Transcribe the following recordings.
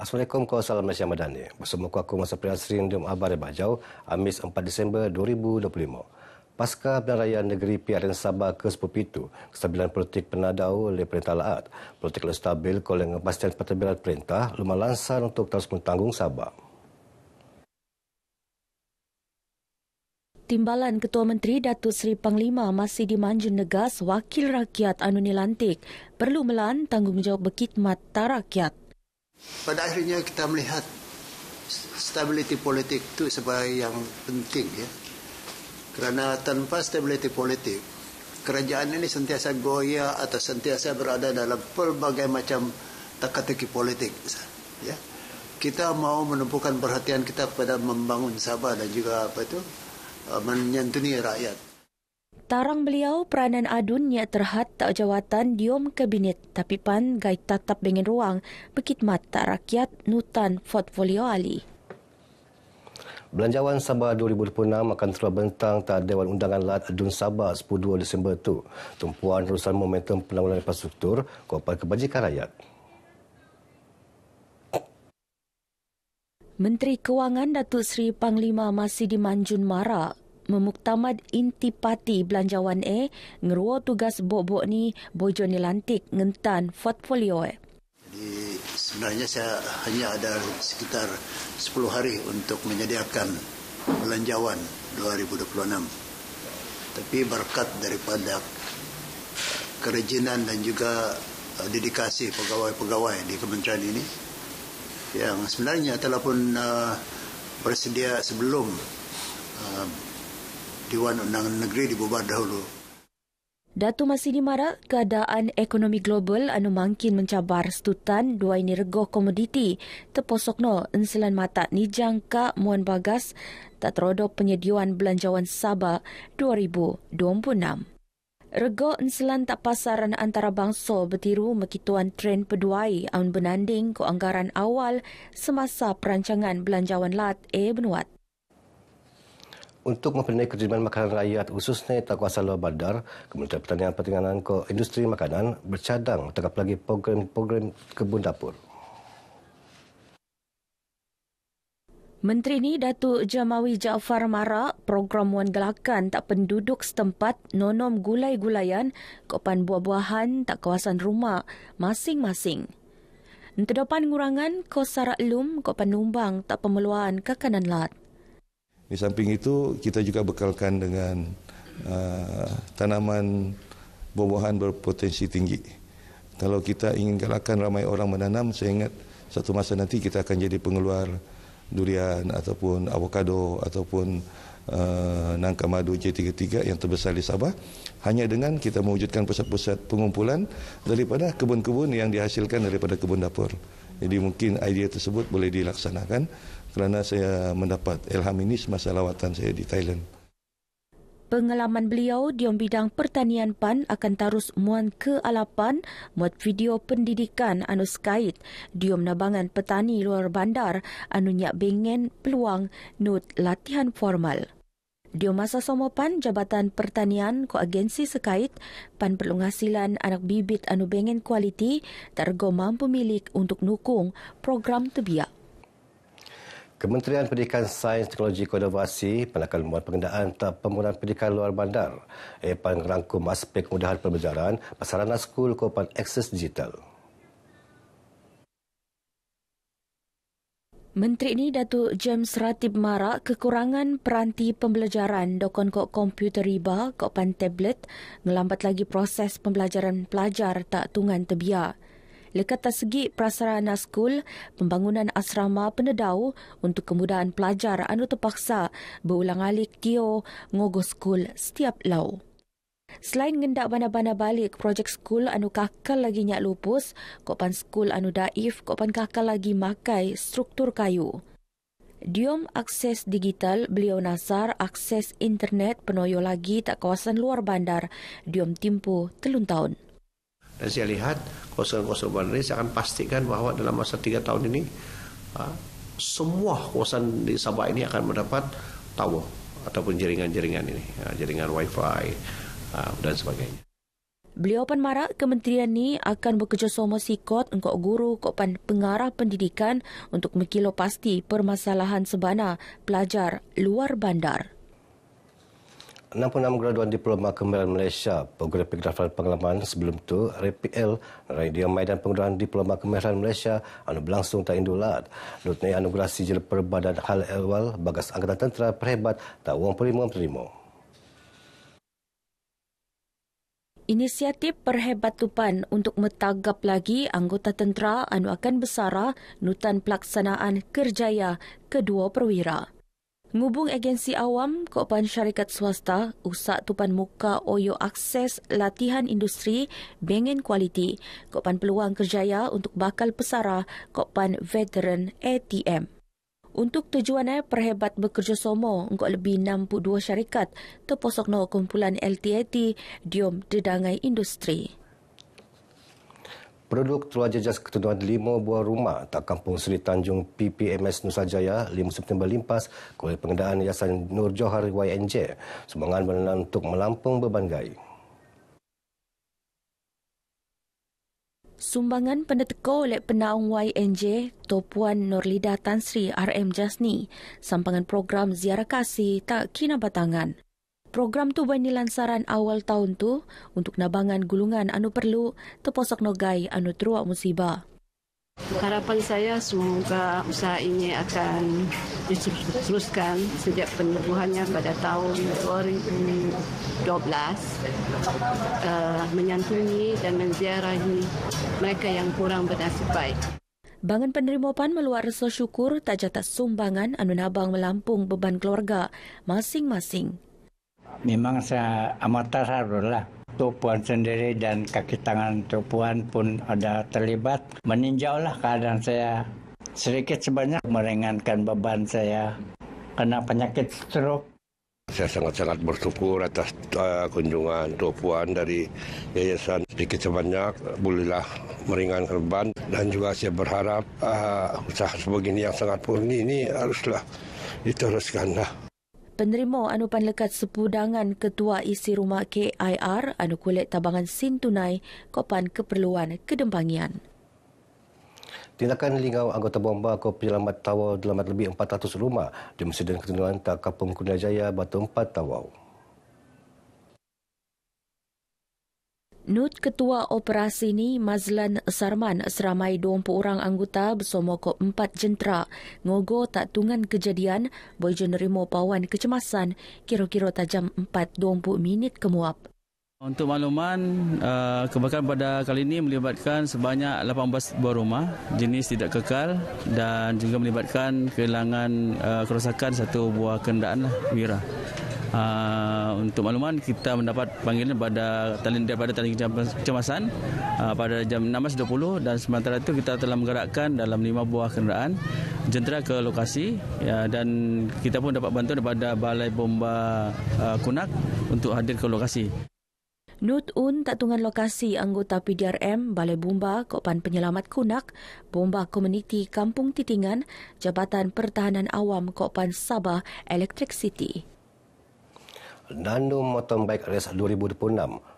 Assalamualaikum, Salam Malaysia Madani. Bersama aku Masa Priasri Diom Abar Bajau, Amis 4 Disember 2025. Pasca Penilaian Negeri PRN Sabah ke-10 kestabilan politik penadau oleh Perintah Laat. Politik lebih stabil oleh kepastian pentadbiran perintah lumah lansar untuk terus mentanggung Sabah. Timbalan Ketua Menteri Datuk Seri Panglima masih dimanjun negas wakil rakyat anu nilantik perlu melan tanggungjawab berkhidmat tak rakyat. Pada akhirnya kita melihat stability politik itu sebagai yang penting ya. Kerana tanpa stability politik, kerajaan ini sentiasa goyah atau sentiasa berada dalam pelbagai macam teka-teki politik ya. Kita mau menumpukan perhatian kita kepada membangun Sabah dan juga menyantuni rakyat. Tarang beliau peranan adun nya terhad tak jawatan diom kabinet tapi pan gai tatap dengan ruang berkhidmat tak rakyat nutan portfolio Ali. Belanjawan Sabah 2026 akan terus bentang tak Dewan Undangan Lat Adun Sabah 10 Disember itu. Tumpuan urusan momentum penanggulangan infrastruktur Kuapan Kebajikan Rakyat. Menteri Kewangan Datuk Seri Panglima masih dimanjun Mara memuktamad intipati belanjawan ngeruo tugas bok-bok ni bojo nilantik ngentan portfolio Jadi sebenarnya saya hanya ada sekitar 10 hari untuk menyediakan belanjawan 2026. Tapi berkat daripada kerajinan dan juga dedikasi pegawai-pegawai di kementerian ini yang sebenarnya telah pun bersedia sebelum Dewan Undangan Negeri dibubar dahulu. Datu masih dimara keadaan ekonomi global anu mangkin mencabar setutan dua ini rego komoditi teposokno enselan mata ni jangka muan bagas tak terodok penyediaan belanjawan Sabah 2026. Rego enselan tak pasaran antarabangsa bertiru mekituan tren peduai aun benanding ko anggaran awal semasa perancangan belanjawan Lat Benuat. Untuk mempunyai kejadian makanan rakyat khususnya tak kuasa luar bandar, Kementerian Pertanian Pertanian ke Industri Makanan bercadang tegap lagi program-program kebun dapur. Menteri ni Datuk Jamawi Jaafar Mara program wan gelakan tak penduduk setempat nonom gulai-gulayan kopan buah-buahan tak kawasan rumah masing-masing. Terdapat ngurangan kos sarak lum kopan numbang tak pemeluan kekanan lat. Di samping itu kita juga bekalkan dengan tanaman buah-buahan berpotensi tinggi. Kalau kita ingin galakkan ramai orang menanam, saya ingat satu masa nanti kita akan jadi pengeluar durian ataupun avokado ataupun nangka madu J33 yang terbesar di Sabah hanya dengan kita mewujudkan pusat-pusat pengumpulan daripada kebun-kebun yang dihasilkan daripada kebun dapur. Jadi mungkin idea tersebut boleh dilaksanakan kerana saya mendapat ilham ini semasa lawatan saya di Thailand. Pengalaman beliau di bidang pertanian PAN akan terus muan ke alapan muat video pendidikan anu skait diom nabangan petani luar bandar anu nyak bengen peluang nut latihan formal. Diom masa sama PAN Jabatan Pertanian ko agensi sekait PAN perlu ngasilan anak bibit anu bengen kualiti tergo mampu milik untuk nukung program tebiak. Kementerian Pendidikan Sains Teknologi Koinovasi akan membuat pengendaan pembangunan pendidikan luar bandar. PAN merangkum aspek kemudahan pembelajaran pasarana skul Kuapan Akses Digital. Menteri ini Datuk James Ratib Mara kekurangan peranti pembelajaran dokon kok komputer riba kopan tablet ngelambat lagi proses pembelajaran pelajar tak tungan tebiak. Lekat tak segi prasarana skul, pembangunan asrama penedau untuk kemudahan pelajar anu terpaksa berulang alik tio ngogo skul setiap lau. Selain ngendak bana-bana balik projek skul anu kakal lagi nyak lupus, kopan skul anu daif kopan kakal lagi makai struktur kayu. Diom akses digital, beliau nasar akses internet penoyo lagi tak kawasan luar bandar, diom timpu 3 tahun. Dan saya lihat kawasan-kawasan bandar ini saya akan pastikan bahawa dalam masa 3 tahun ini semua kawasan di Sabah ini akan mendapat tower ataupun jaringan-jaringan ini, jaringan wifi dan sebagainya. Beliau pun marak kementerian ni akan bekerjasama sikot untuk guru kopan pengarah pendidikan untuk mengkilo pasti permasalahan sebana pelajar luar bandar. 66 graduan Diploma Kemahiran Malaysia, program pengrafalan pengalaman sebelum tu RPL Radio Maidan Pengurusan Diploma Kemahiran Malaysia anu berlangsung tak indulat. Lutni anugerasi Jela Perbadan Hal Ehwal Bagas Angkatan Tentera Perhebat tak wang penerima. Inisiatif Perhebatupan untuk metagap lagi anggota tentera anu akan bersara nutan pelaksanaan kerjaya kedua perwira. Ngubung agensi awam, kopan syarikat swasta, usak tupan muka oyo akses latihan industri, bengen kualiti, kopan peluang kerjaya untuk bakal pesara, kopan veteran ATM. Untuk tujuannya, Perhebat bekerjasama untuk lebih 62 syarikat terposokno kumpulan LTAT diom dedangai industri. Produk Teruja Jas Ketentuan 5 buah rumah tak Kampung Seri Tanjung PPMS Nusa Jaya 5 September limpas oleh pengendaan Yayasan Nur Johar YNJ sumbangan berkenaan untuk melampung beban gai. Sumbangan peneteko oleh penaung YNJ Topuan Nurlida Tan Sri RM Jasni sampangan program Ziarah Kasih tak kina batangan. Program tu bani lansaran awal tahun tu untuk nabangan gulungan anu perlu terposok nogai anu teruk musibah. Harapan saya semoga usaha ini akan diteruskan sejak penubuhannya pada tahun 2012 menyantuni dan menziarahi mereka yang kurang bernasib baik. Bangan penerima PAN meluat rasa syukur tak jatah sumbangan anu nabang melampung beban keluarga masing-masing. Memang saya amat terharulah. Tok Puan sendiri dan kaki tangan Tok Puan pun ada terlibat. Meninjaulah keadaan saya. Sedikit sebanyak meringankan beban saya kena penyakit stroke. Saya sangat-sangat bersyukur atas kunjungan Tok Puan dari yayasan. Sedikit sebanyak bolehlah meringankan beban. Dan juga saya berharap usaha sebegini yang sangat murni ini haruslah diteruskanlah. Penerima anu panlekat sepudangan Ketua Isi Rumah KIR anu kulit tabangan sin tunai kopan keperluan kedempangian. Tindakan lingau anggota bomba ko penyelamat tawau dalam lebih 400 rumah di Mesiden Ketentuan tak Kampung Kunajaya Batu 4 tawau. Nut Ketua Operasi ni Mazlan Sarman seramai 20 orang anggota bersama ko 4 jentera ngogo tak tungan kejadian boy jenerimo pawan kecemasan kira-kira tajam 4:20 minit kemuap. Untuk makluman, kebakaran pada kali ini melibatkan sebanyak 18 buah rumah jenis tidak kekal dan juga melibatkan kehilangan kerosakan satu buah kenderaan wira. Untuk makluman, kita mendapat panggilan daripada talian kecemasan pada jam 16.20 dan sementara itu kita telah menggerakkan dalam 5 buah kenderaan jentera ke lokasi dan kita pun dapat bantuan daripada Balai Bomba Kunak untuk hadir ke lokasi. Nut Un tak tungan lokasi anggota PDRM, Balai Bomba, Kopan Penyelamat Kunak, Bomba Komuniti Kampung Titingan, Jabatan Pertahanan Awam Kopan Sabah Electric City. Danum Motorbike Race 2026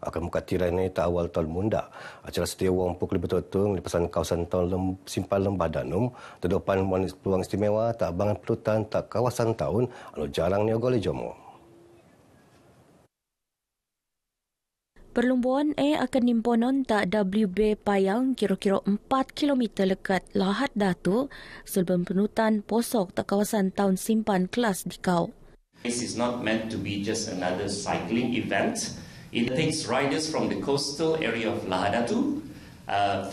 akan buka tirai tak awal tahun munda. Acara setia wang pukul betul-betul di pesan kawasan tahun Simpang Lembah Danum. Terdepan peluang istimewa tak bangan pelutan tak kawasan tahun anu jarang niogoli jomo. Perlumbuan akan nimponon tak WB Payang kira-kira 4 km lekat Lahat Datu sebelum penutan posok tak kawasan tahun simpan kelas di kau. This is not meant to be just another cycling event. It takes riders from the coastal area of Lahadatu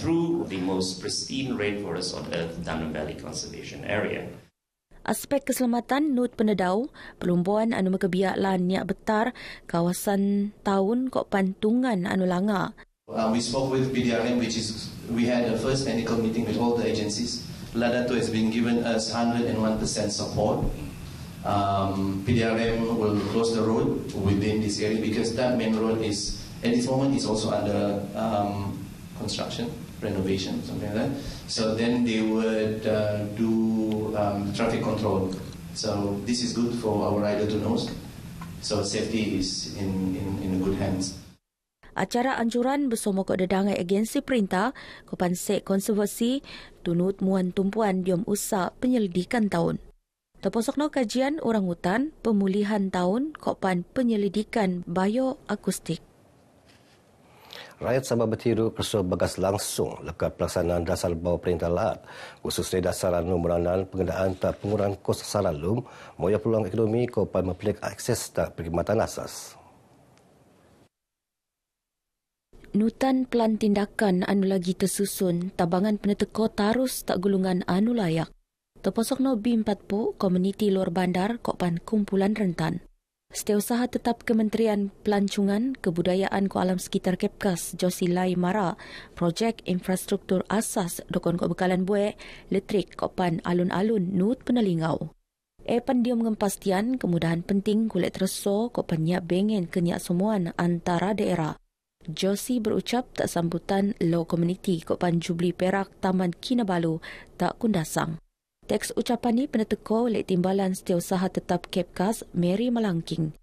through the most pristine rainforest on earth, Danum Valley Conservation Area. Aspek keselamatan Nut Penedau, perlumbuan anu mekebiak lan niak betar kawasan tahun kok pantungan anu langa. We spoke with PDRM, we had a first technical meeting with all the agencies. Lahadatu has been given us 101% support. PDRM will close the road within this area because that main road is at this moment is also under construction, renovation, something like that. So then they would do traffic control. So this is good for our rider to know. So safety is in good hands. Acara anjuran bersama kod dedangai agensi perintah Kopan Sek Konservasi tunut muan tumpuan diom usaha penyelidikan tahun. Terposokno kajian orangutan pemulihan tahun Kopan penyelidikan bioakustik. Rakyat Sabah bertiru perso bagas langsung lekat pelaksanaan dasar bawah perintah Lahad. Khususnya dasar anu meranan pengendaan tak pengurangan kos saralum, moya peluang ekonomi Kopan mempelik akses tak perkhidmatan asas. Nutan pelan tindakan anu lagi tersusun, tabangan peneteko tarus tak gulungan anu layak. Terposokno B40 Komuniti Luar Bandar Kopan Kumpulan Rentan. Setiausaha tetap Kementerian Pelancongan Kebudayaan Ko Alam Sekitar Kepkas Josilai Mara, projek infrastruktur asas dokon Ko Bekalan Buek, letrik Kopan alun-alun Nut Penalingau. Pandium mengempastian kemudahan penting kulit terso Kopan nyak bengen kenyak semuan antara daerah. Josi berucap tak sambutan low community Kopan Jubli Perak Taman Kinabalu tak kundasang. Teks ucapan ni peneteko oleh Timbalan Setiausaha Tetap Kepkas Mary Malangking.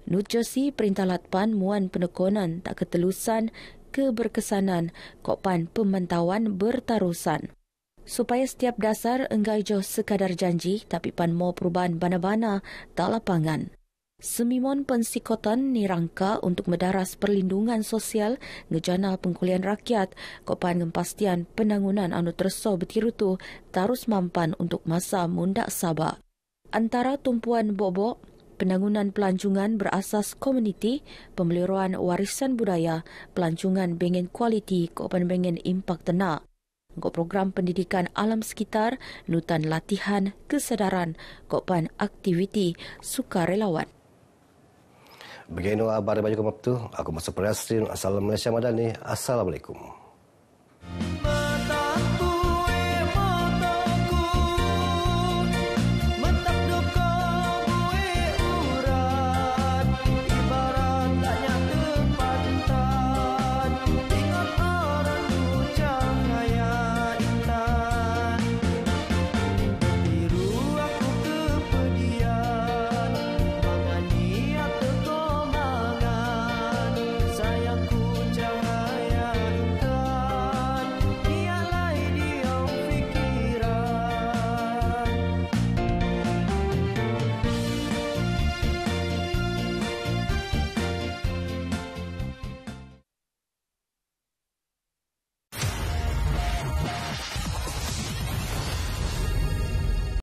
Nut Josi Perintah Latpan muan penekonan tak ketelusan keberkesanan Kopan pemantauan bertarusan. Supaya setiap dasar enggai jauh sekadar janji tapi pan mau perubahan bana-bana tak lapangan. Semimon pensikotan ni rangka untuk mendaras perlindungan sosial ngejana pengkulian rakyat Kopan ngempastian penangunan anu terso bertiru tu tarus mampan untuk masa mundak Sabah. Antara tumpuan bobok, penangunan pelancongan berasas komuniti, pemeliharaan warisan budaya, pelancongan bengen kualiti Kopan bengen impak tenak. Untuk program pendidikan alam sekitar, nutan latihan kesedaran Kopan aktiviti sukarelawan. Begini kabar baju kemap tu. Aku masuk Presiden asal Malaysia Madani. Assalamualaikum.